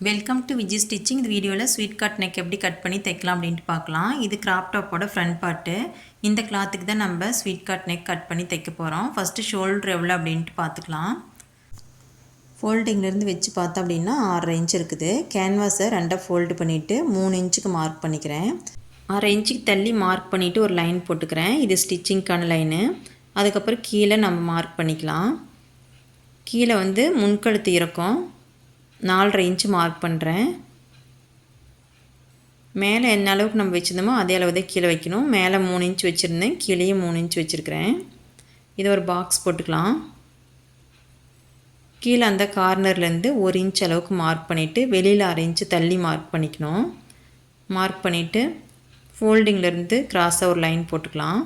Welcome to Viji stitching. இந்த வீடியோவில் sweet card neck எப்படி கட் பண்ணி தைக்கலாம் அப்படின்ட்டு பார்க்கலாம். இது கிராப் டாப்போட ஃப்ரண்ட் பார்ட்டு. இந்த கிளாத்துக்கு தான் நம்ம ஸ்வீட் கார்ட் நெக் கட் பண்ணி தைக்க போகிறோம். ஃபஸ்ட்டு ஷோல்டர் எவ்வளோ அப்படின்ட்டு பார்த்துக்கலாம். ஃபோல்டிங்லேருந்து வச்சு பார்த்தோம் அப்படின்னா 6 இன்ச் இருக்குது. கேன்வாஸை 2 ஃபோல்டு பண்ணிவிட்டு 3 இன்ச்சுக்கு மார்க் பண்ணிக்கிறேன். 6 இன்ச்சுக்கு தள்ளி மார்க் பண்ணிவிட்டு ஒரு லைன் போட்டுக்கிறேன். இது ஸ்டிச்சிங்க்கான லைனு. அதுக்கப்புறம் கீழே நம்ம மார்க் பண்ணிக்கலாம். கீழே வந்து முன்கழுத்து இறக்கம் 4.5 இன்ச்சு மார்க் பண்ணுறேன். மேலே என்ன அளவுக்கு நம்ம வச்சுருந்தோமோ அதே அளவு தான் கீழே வைக்கணும். மேலே 3 இன்ச் வச்சுருந்தேன், கீழேயும் 3 இன்ச் வச்சுருக்கிறேன். இதை ஒரு பாக்ஸ் போட்டுக்கலாம். கீழே அந்த கார்னர்லேருந்து 1 இன்ச் அளவுக்கு மார்க் பண்ணிவிட்டு வெளியில் 1/2 இன்ச்சு தள்ளி மார்க் பண்ணிக்கணும். மார்க் பண்ணிவிட்டு ஃபோல்டிங்லேருந்து கிராஸாக ஒரு லைன் போட்டுக்கலாம்.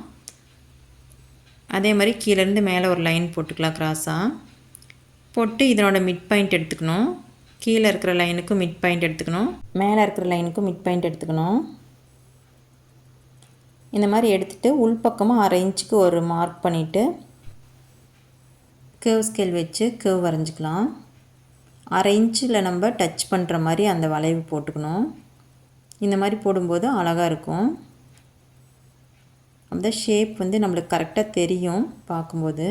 அதே மாதிரி கீழேருந்து மேலே ஒரு லைன் போட்டுக்கலாம் கிராஸாக போட்டு இதனோட மிட் பாயிண்ட் எடுத்துக்கணும். கீழே இருக்கிற லைனுக்கும் மிட் பாயிண்ட் எடுத்துக்கணும், மேலே இருக்கிற லைனுக்கும் மிட் பாயிண்ட் எடுத்துக்கணும். இந்த மாதிரி எடுத்துகிட்டு உள்பக்கமாக 1/2 இன்ச்சுக்கு ஒரு மார்க் பண்ணிவிட்டு கேர்வ் ஸ்கேல் வச்சு கேர்வ் வரைஞ்சிக்கலாம். 1/2 இன்ச்சில் நம்ம டச் பண்ணுற மாதிரி அந்த வளைவு போட்டுக்கணும். இந்த மாதிரி போடும்போது அழகாக இருக்கும். அந்த ஷேப் வந்து நம்மளுக்கு கரெக்டாக தெரியும் பார்க்கும்போது.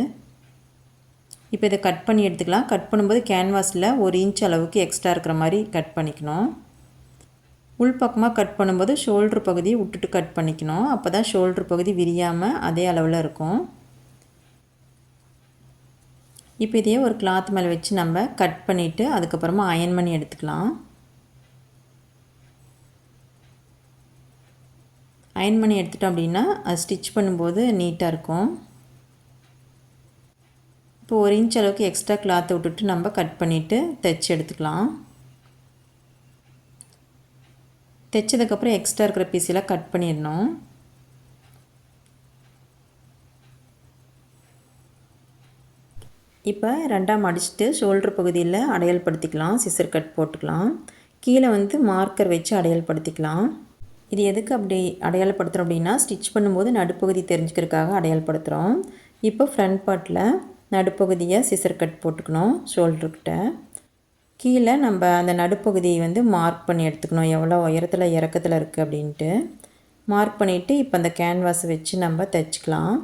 இப்போ இதை கட் பண்ணி எடுத்துக்கலாம். கட் பண்ணும்போது கேன்வாஸில் 1 இன்ச் அளவுக்கு எக்ஸ்ட்ரா இருக்கிற மாதிரி கட் பண்ணிக்கணும். உள்பக்கமாக கட் பண்ணும்போது ஷோல்ட்ரு பகுதியை விட்டுட்டு கட் பண்ணிக்கணும். அப்போ தான் ஷோல்ட்ரு பகுதி விரியாமல் அதே அளவில் இருக்கும். இப்போ இதையே ஒரு கிளாத் மேலே வச்சு நம்ம கட் பண்ணிவிட்டு அதுக்கப்புறமா அயன் பண்ணி எடுத்துக்கலாம். அயன் பண்ணி எடுத்துட்டோம் அப்படின்னா அது ஸ்டிச் பண்ணும்போது நீட்டாக இருக்கும். இப்போ 1 இன்ச் அளவுக்கு எக்ஸ்ட்ரா கிளாத்தை விட்டுட்டு நம்ம கட் பண்ணிவிட்டு தைச்சி எடுத்துக்கலாம். தைச்சதுக்கப்புறம் எக்ஸ்ட்ரா இருக்கிற பீஸெல்லாம் கட் பண்ணிடணும். இப்போ 2ஆக மடிச்சுட்டு ஷோல்டர் பகுதியில் அடையாளப்படுத்திக்கலாம். சிசர் கட் போட்டுக்கலாம். கீழே வந்து மார்க்கர் வச்சு அடையாளப்படுத்திக்கலாம். இது எதுக்கு அப்படி அடையாளப்படுத்துகிறோம் அப்படின்னா ஸ்டிச் பண்ணும்போது நடுப்பகுதி தெரிஞ்சுக்கிறதுக்காக அடையாளப்படுத்துகிறோம். இப்போ ஃப்ரண்ட் பார்ட்டில் நடுப்பகுதியை சிசர் கட் போட்டுக்கணும். ஷோல்டர்கிட்ட கீழே நம்ம அந்த நடுப்பகுதியை வந்து மார்க் பண்ணி எடுத்துக்கணும். எவ்வளோ உயரத்தில் இறக்கத்தில் இருக்குது அப்படின்ட்டு மார்க் பண்ணிவிட்டு இப்போ அந்த கேன்வாஸை வச்சு நம்ம தைச்சிக்கலாம்.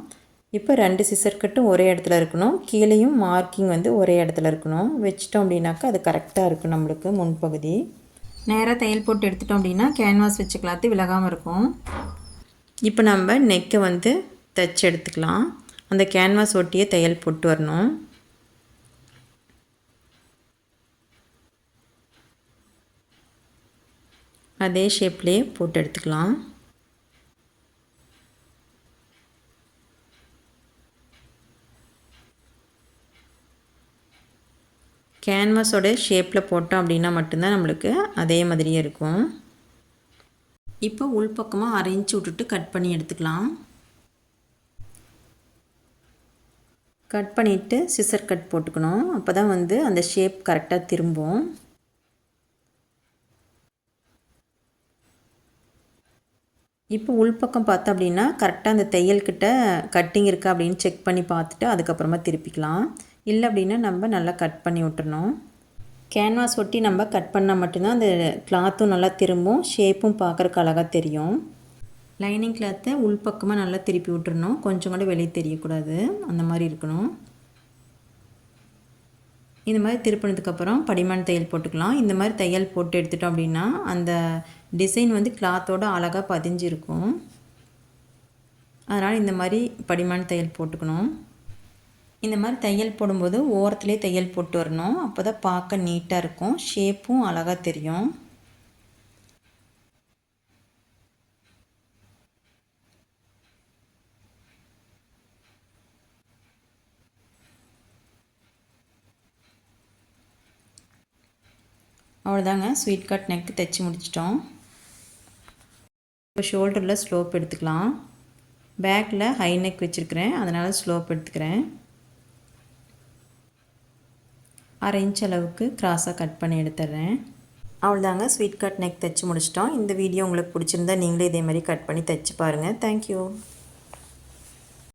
இப்போ 2 சிசர் கட்டும் ஒரே இடத்துல இருக்கணும். கீழேயும் மார்க்கிங் வந்து ஒரே இடத்துல இருக்கணும். வச்சிட்டோம் அப்படின்னாக்கா அது கரெக்டாக இருக்கும். நம்மளுக்கு முன்பகுதி நேராக தையல் போட்டு எடுத்துட்டோம் அப்படின்னா கேன்வாஸ் வச்சு கிளாத்து விலகாமல் இருக்கும். இப்போ நம்ம நெக்கை வந்து தைச்சி எடுத்துக்கலாம். அந்த கேன்வாஸ் ஒட்டியே தையல் போட்டு வரணும். அதே ஷேப்லேயே போட்டு எடுத்துக்கலாம். கேன்வாஸோட ஷேப்பில் போட்டோம் அப்படின்னா மட்டும்தான் நம்மளுக்கு அதே மாதிரியே இருக்கும். இப்போ உள்பக்கமாக 1/2 இன்ச் விட்டுட்டு கட் பண்ணி எடுத்துக்கலாம். கட் பண்ணிவிட்டு சிசர் கட் போட்டுக்கணும். அப்போ தான் வந்து அந்த ஷேப் கரெக்டாக திரும்பும். இப்போ உள்பக்கம் பார்த்தோம் அப்படின்னா கரெக்டாக அந்த தையல்கிட்ட கட்டிங் இருக்கா அப்படின்னு செக் பண்ணி பார்த்துட்டு அதுக்கப்புறமா திருப்பிக்கலாம். இல்லை அப்படின்னா நம்ம நல்லா கட் பண்ணி விட்டுறணும். கேன்வாஸ் ஒட்டி நம்ம கட் பண்ணால் மட்டும்தான் அந்த கிளாத்தும் நல்லா திரும்பும், ஷேப்பும் பார்க்குறக்கு அழகாக தெரியும். லைனிங் கிளாத்தை உள்பக்கமாக நல்லா திருப்பி விட்டுறணும். கொஞ்சம் கூட வெளியே தெரியக்கூடாது, அந்த மாதிரி இருக்கணும். இந்த மாதிரி திருப்பினதுக்கப்புறம் படிமான் தையல் போட்டுக்கலாம். இந்த மாதிரி தையல் போட்டு எடுத்துட்டோம் அப்படின்னா அந்த டிசைன் வந்து கிளாத்தோட அழகாக பதிஞ்சிருக்கும். அதனால் இந்த மாதிரி படிமான் தையல் போட்டுக்கணும். இந்த மாதிரி தையல் போடும்போது ஓரத்துலேயே தையல் போட்டு வரணும். அப்போ தான் பார்க்க நீட்டாக இருக்கும், ஷேப்பும் அழகாக தெரியும். அவ்வளோதாங்க, ஸ்வீட் கார்ட் நெக்கு தைச்சி முடிச்சிட்டோம். இப்போ ஷோல்டரில் ஸ்லோப் எடுத்துக்கலாம். பேக்கில் ஹை நெக் வச்சுருக்கிறேன், அதனால் ஸ்லோப் எடுத்துக்கிறேன். 1/2 இன்ச் அளவுக்கு கிராஸாக கட் பண்ணி எடுத்துட்றேன். அவ்வளோதாங்க, ஸ்வீட் கார்ட் நெக் தைச்சி முடிச்சிட்டோம். இந்த வீடியோ உங்களுக்கு பிடிச்சிருந்தா நீங்களே இதே மாதிரி கட் பண்ணி தைச்சி பாருங்கள். தேங்க்யூ.